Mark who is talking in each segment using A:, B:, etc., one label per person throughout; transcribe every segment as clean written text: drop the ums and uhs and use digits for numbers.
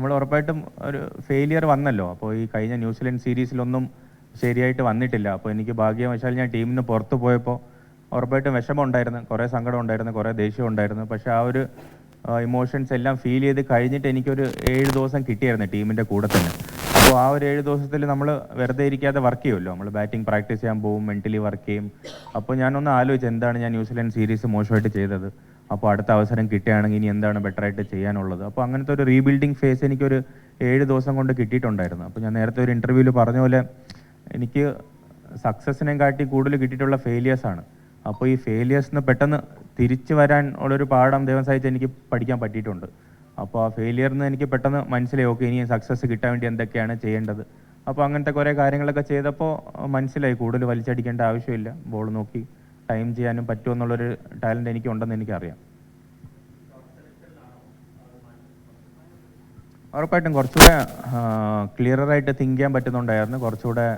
A: നമ്മൾ ഉറപ്പായിട്ടും ഒരു ഫെയിലിയർ വന്നല്ലോ. അപ്പോൾ ഈ കഴിഞ്ഞ ന്യൂസിലൻഡ് സീരീസിലൊന്നും ശരിയായിട്ട് വന്നിട്ടില്ല. അപ്പോൾ എനിക്ക് ഭാഗ്യവശാൽ ഞാൻ ടീമിന് പുറത്ത് പോയപ്പോൾ ഉറപ്പായിട്ടും വിഷമം ഉണ്ടായിരുന്നു, കുറേ സങ്കടം ഉണ്ടായിരുന്നു, കുറേ ദേഷ്യം ഉണ്ടായിരുന്നു. പക്ഷേ ആ ഒരു ഇമോഷൻസ് എല്ലാം ഫീൽ ചെയ്ത് കഴിഞ്ഞിട്ട് എനിക്കൊരു 7 ദിവസം കിട്ടിയായിരുന്നു ടീമിൻ്റെ കൂടെ തന്നെ. അപ്പോൾ ആ ഒരു 7 ദിവസത്തിൽ നമ്മൾ വെറുതെ ഇരിക്കാതെ വർക്ക് ചെയ്യുമല്ലോ, നമ്മൾ ബാറ്റിംഗ് പ്രാക്ടീസ് ചെയ്യാൻ പോകും, മെൻ്റലി വർക്ക് ചെയ്യും. അപ്പോൾ ഞാനൊന്ന് ആലോചിച്ച് എന്താണ് ഞാൻ ന്യൂസിലൻഡ് സീരീസ് മോശമായിട്ട് ചെയ്തത്, അപ്പോൾ അടുത്ത അവസരം കിട്ടുകയാണെങ്കിൽ ഇനി എന്താണ് ബെറ്ററായിട്ട് ചെയ്യാനുള്ളത്. അപ്പോൾ അങ്ങനത്തെ ഒരു റീബിൽഡിങ് ഫേസ് എനിക്കൊരു 7 ദിവസം കൊണ്ട് കിട്ടിയിട്ടുണ്ടായിരുന്നു. അപ്പോൾ ഞാൻ നേരത്തെ ഒരു ഇൻ്റർവ്യൂവിൽ പറഞ്ഞ പോലെ എനിക്ക് സക്സസിനെ കാട്ടി കൂടുതൽ കിട്ടിയിട്ടുള്ള ഫെയിലിയേഴ്സാണ്. അപ്പോൾ ഈ ഫെയിലിയേഴ്സിന് പെട്ടെന്ന് തിരിച്ചു വരാൻ ഉള്ളൊരു പാഠം ദൈവം സഹായിച്ച് എനിക്ക് പഠിക്കാൻ പറ്റിയിട്ടുണ്ട്. അപ്പോൾ ആ ഫെയിലിയറിൽ നിന്ന് എനിക്ക് പെട്ടെന്ന് മനസ്സിലായി, ഓക്കെ ഇനി സക്സസ് കിട്ടാൻ വേണ്ടി എന്തൊക്കെയാണ് ചെയ്യേണ്ടത്. അപ്പോൾ അങ്ങനത്തെ കുറേ കാര്യങ്ങളൊക്കെ ചെയ്തപ്പോൾ മനസ്സിലായി കൂടുതൽ വലിച്ചടിക്കേണ്ട ആവശ്യമില്ല, ബോൾ നോക്കി ടൈം ചെയ്യാനും പറ്റുമെന്നുള്ളൊരു ടാലൻറ്റ് എനിക്കുണ്ടെന്ന് എനിക്കറിയാം. ഉറപ്പായിട്ടും കുറച്ചുകൂടെ ക്ലിയറായിട്ട് തിങ്ക് ചെയ്യാൻ പറ്റുന്നുണ്ടായിരുന്നു, കുറച്ചുകൂടെ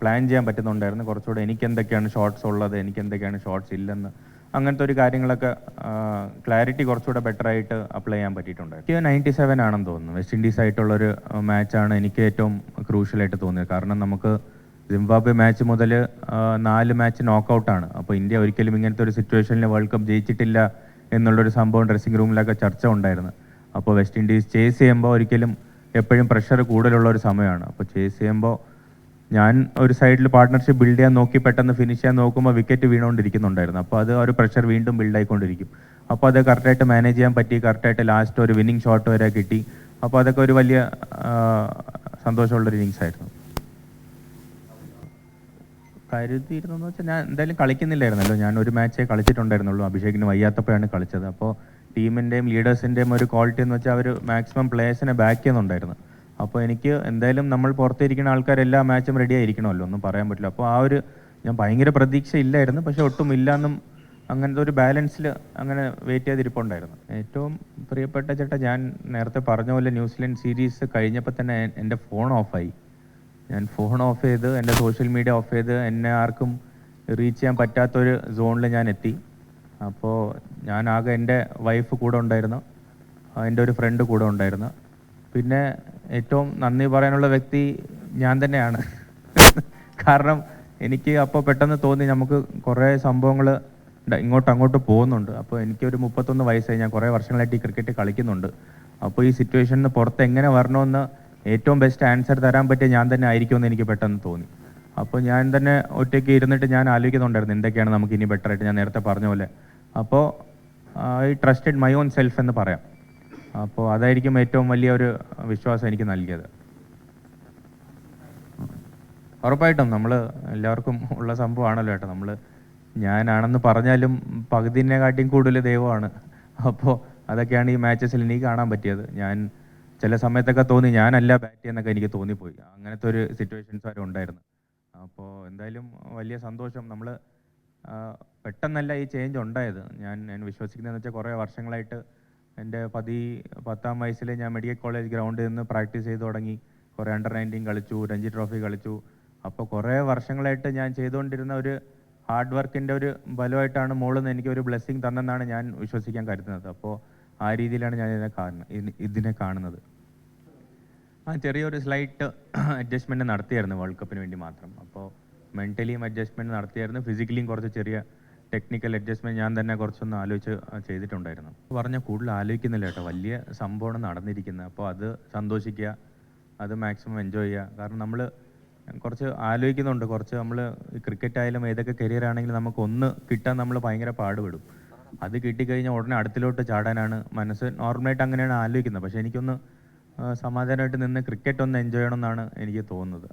A: പ്ലാൻ ചെയ്യാൻ പറ്റുന്നുണ്ടായിരുന്നു, കുറച്ചുകൂടെ എനിക്ക് എന്തൊക്കെയാണ് ഷോട്ട്സ് ഉള്ളത്, എനിക്ക് എന്തൊക്കെയാണ് ഷോട്ട്സ് ഇല്ലെന്ന്, അങ്ങനത്തെ ഒരു കാര്യങ്ങളൊക്കെ ക്ലാരിറ്റി കുറച്ചുകൂടെ ബെറ്ററായിട്ട് അപ്ലൈ ചെയ്യാൻ പറ്റിയിട്ടുണ്ടായിരുന്നു. 97 ആണെന്ന് തോന്നുന്നു, വെസ്റ്റ് ഇൻഡീസ് ആയിട്ടുള്ളൊരു മാച്ചാണ് എനിക്ക് ഏറ്റവും ക്രൂഷ്യലായിട്ട് തോന്നിയത്. കാരണം നമുക്ക് സിംബാബ്വെ മാച്ച് മുതൽ 4 മാച്ച് നോക്കൗട്ടാണ്. അപ്പോൾ ഇന്ത്യ ഒരിക്കലും ഇങ്ങനത്തെ ഒരു സിറ്റുവേഷനിൽ വേൾഡ് കപ്പ് ജയിച്ചിട്ടില്ല എന്നുള്ളൊരു സംഭവം ഡ്രസ്സിംഗ് റൂമിലൊക്കെ ചർച്ച ഉണ്ടായിരുന്നു. അപ്പോൾ വെസ്റ്റ് ഇൻഡീസ് ചേസ് ചെയ്യുമ്പോൾ ഒരിക്കലും എപ്പോഴും പ്രഷർ കൂടുതലുള്ള ഒരു സമയമാണ്. അപ്പോൾ ചേസ് ചെയ്യുമ്പോൾ ഞാൻ ഒരു സൈഡിൽ പാർട്ട്ണർഷിപ്പ് ബിൽഡ് ചെയ്യാൻ നോക്കി പെട്ടെന്ന് ഫിനിഷ് ചെയ്യാൻ നോക്കുമ്പോൾ വിക്കറ്റ് വീണുകൊണ്ടിരിക്കുന്നുണ്ടായിരുന്നു. അപ്പോൾ അത് ഒരു പ്രഷർ വീണ്ടും ബിൽഡായിക്കൊണ്ടിരിക്കും. അപ്പോൾ അത് കറക്റ്റായിട്ട് മാനേജ് ചെയ്യാൻ പറ്റി, കറക്റ്റായിട്ട് ലാസ്റ്റ് ഒരു വിന്നിങ് ഷോട്ട് വരെ കിട്ടി. അപ്പോൾ അതൊക്കെ ഒരു വലിയ സന്തോഷമുള്ളൊരു ഇന്നിങ്സ് ആയിരുന്നു. കരുതിയിരുന്നെന്ന് വെച്ചാൽ ഞാൻ എന്തായാലും കളിക്കുന്നില്ലായിരുന്നല്ലോ, ഞാൻ ഒരു മാച്ചേ കളിച്ചിട്ടുണ്ടായിരുന്നുള്ളൂ, അഭിഷേകിന് വയ്യാത്തപ്പോഴാണ് കളിച്ചത്. അപ്പോൾ ടീമിൻ്റെയും ലീഡേഴ്സിൻ്റെയും ഒരു ക്വാളിറ്റി എന്ന് വെച്ചാൽ അവർ മാക്സിമം പ്ലേയേഴ്സിനെ ബാക്ക് ചെയ്യുന്നുണ്ടായിരുന്നു. അപ്പോൾ എനിക്ക് എന്തായാലും നമ്മൾ പുറത്തിരിക്കുന്ന ആൾക്കാർ എല്ലാ മാച്ചും റെഡി ആയിരിക്കണമല്ലോ, ഒന്നും പറയാൻ പറ്റില്ല. അപ്പോൾ ആ ഒരു ഞാൻ ഭയങ്കര പ്രതീക്ഷ ഇല്ലായിരുന്നു, പക്ഷേ ഒട്ടും ഇല്ലയെന്നും അങ്ങനത്തെ ഒരു ബാലൻസിൽ അങ്ങനെ വെയിറ്റ് ചെയ്തിരിപ്പുണ്ടായിരുന്നു. ഏറ്റവും പ്രിയപ്പെട്ട ചേട്ടാ, ഞാൻ നേരത്തെ പറഞ്ഞ പോലെ ന്യൂസിലൻഡ് സീരീസ് കഴിഞ്ഞപ്പോൾ തന്നെ എൻ്റെ ഫോൺ ഓഫായി. ഞാൻ ഫോൺ ഓഫ് ചെയ്ത് എൻ്റെ സോഷ്യൽ മീഡിയ ഓഫ് ചെയ്ത് എന്നെ ആർക്കും റീച്ച് ചെയ്യാൻ പറ്റാത്തൊരു സോണിൽ ഞാൻ എത്തി. അപ്പോൾ ഞാനാകെ എൻ്റെ വൈഫ് കൂടെ ഉണ്ടായിരുന്നു, എൻ്റെ ഒരു ഫ്രണ്ട് കൂടെ ഉണ്ടായിരുന്നു. പിന്നെ ഏറ്റവും നന്ദി പറയാനുള്ള വ്യക്തി ഞാൻ തന്നെയാണ്. കാരണം എനിക്ക് അപ്പോൾ പെട്ടെന്ന് തോന്നി നമുക്ക് കുറേ സംഭവങ്ങൾ അങ്ങോട്ട് പോകുന്നുണ്ട്. അപ്പോൾ എനിക്കൊരു 31 വയസ്സായി, ഞാൻ കുറേ വർഷങ്ങളായിട്ട് ഈ ക്രിക്കറ്റ് കളിക്കുന്നുണ്ട്. അപ്പോൾ ഈ സിറ്റുവേഷനിൽ നിന്ന് പുറത്ത് എങ്ങനെ വരണമെന്ന് ഏറ്റവും ബെസ്റ്റ് ആൻസർ തരാൻ പറ്റിയ ഞാൻ തന്നെ ആയിരിക്കുമെന്ന് എനിക്ക് പെട്ടെന്ന് തോന്നി. അപ്പോൾ ഞാൻ തന്നെ ഒറ്റയ്ക്ക് ഇരുന്നിട്ട് ഞാൻ ആലോചിക്കുന്നുണ്ടായിരുന്നു എന്തൊക്കെയാണ് നമുക്ക് ഇനി ബെറ്ററായിട്ട്, ഞാൻ നേരത്തെ പറഞ്ഞ പോലെ. അപ്പോൾ I trusted my own self എന്ന് പറയാം. അപ്പോൾ അതായിരിക്കും ഏറ്റവും വലിയ ഒരു വിശ്വാസം എനിക്ക് നൽകിയത്. ഉറപ്പായിട്ടും നമ്മൾ എല്ലാവർക്കും ഉള്ള സംഭവമാണല്ലോ ഏട്ടാ, നമ്മൾ ഞാനാണെന്ന് പറഞ്ഞാലും പകുതിനെക്കാട്ടിയും കൂടുതൽ ദൈവമാണ്. അപ്പോൾ അതൊക്കെയാണ് ഈ മാച്ചസിൽ എനിക്ക് കാണാൻ പറ്റിയത്. ഞാൻ ചില സമയത്തൊക്കെ തോന്നി ഞാനല്ല ബാറ്റ് ചെയ്യുന്നൊക്കെ എനിക്ക് തോന്നിപ്പോയി, അങ്ങനത്തെ ഒരു സിറ്റുവേഷൻസ് വരെ ഉണ്ടായിരുന്നു. അപ്പോൾ എന്തായാലും വലിയ സന്തോഷം. നമ്മൾ പെട്ടെന്നല്ല ഈ ചേഞ്ച് ഉണ്ടായത്. ഞാൻ വിശ്വസിക്കുന്നതെന്ന് വെച്ചാൽ കുറേ വർഷങ്ങളായിട്ട് എൻ്റെ 10ാം വയസ്സിൽ ഞാൻ മെഡിക്കൽ കോളേജ് ഗ്രൗണ്ടിൽ നിന്ന് പ്രാക്ടീസ് ചെയ്ത് തുടങ്ങി. കുറേ അണ്ടർ-19 കളിച്ചു, രഞ്ജി ട്രോഫി കളിച്ചു. അപ്പോൾ കുറേ വർഷങ്ങളായിട്ട് ഞാൻ ചെയ്തുകൊണ്ടിരുന്ന ഒരു ഹാർഡ് വർക്കിൻ്റെ ഒരു ബലമായിട്ടാണ് മോളിൽ നിന്ന് എനിക്കൊരു ബ്ലെസ്സിങ് തന്നെന്നാണ് ഞാൻ വിശ്വസിക്കാൻ കരുതുന്നത്. അപ്പോൾ ആ രീതിയിലാണ് ഞാൻ ഇതിനെ കാണുന്നത്. ചെറിയൊരു സ്ലൈറ്റ് അഡ്ജസ്റ്റ്മെൻറ്റ് നടത്തിയായിരുന്നു വേൾഡ് കപ്പിന് വേണ്ടി മാത്രം. അപ്പോൾ മെൻ്റലിയും അഡ്ജസ്റ്റ്മെൻറ്റ് നടത്തിയായിരുന്നു, ഫിസിക്കലിയും കുറച്ച് ചെറിയ ടെക്നിക്കൽ അഡ്ജസ്റ്റ്മെൻറ്റ് ഞാൻ തന്നെ കുറച്ചൊന്ന് ആലോചിച്ച് ചെയ്തിട്ടുണ്ടായിരുന്നു. പറഞ്ഞാൽ കൂടുതൽ ആലോചിക്കുന്നില്ല കേട്ടോ, വലിയ സംഭവമാണ് നടന്നിരിക്കുന്നത്. അപ്പോൾ അത് സന്തോഷിക്കുക, അത് മാക്സിമം എൻജോയ് ചെയ്യുക. കാരണം നമ്മൾ കുറച്ച് ആലോചിക്കുന്നുണ്ട്, കുറച്ച് നമ്മൾ ക്രിക്കറ്റ് ആയാലും ഏതൊക്കെ കരിയർ ആണെങ്കിലും നമുക്കൊന്ന് കിട്ടാൻ നമ്മൾ ഭയങ്കര പാടുപെടും. അത് കിട്ടിക്കഴിഞ്ഞാൽ ഉടനെ അടുത്തിലോട്ട് ചാടാനാണ് മനസ്സ് നോർമലായിട്ട് അങ്ങനെയാണ് ആലോചിക്കുന്നത്. പക്ഷേ എനിക്കൊന്ന് സമാധാനമായിട്ട് നിന്ന് ക്രിക്കറ്റ് ഒന്ന് എൻജോയ് ചെയ്യണമെന്നാണ് എനിക്ക് തോന്നുന്നത്.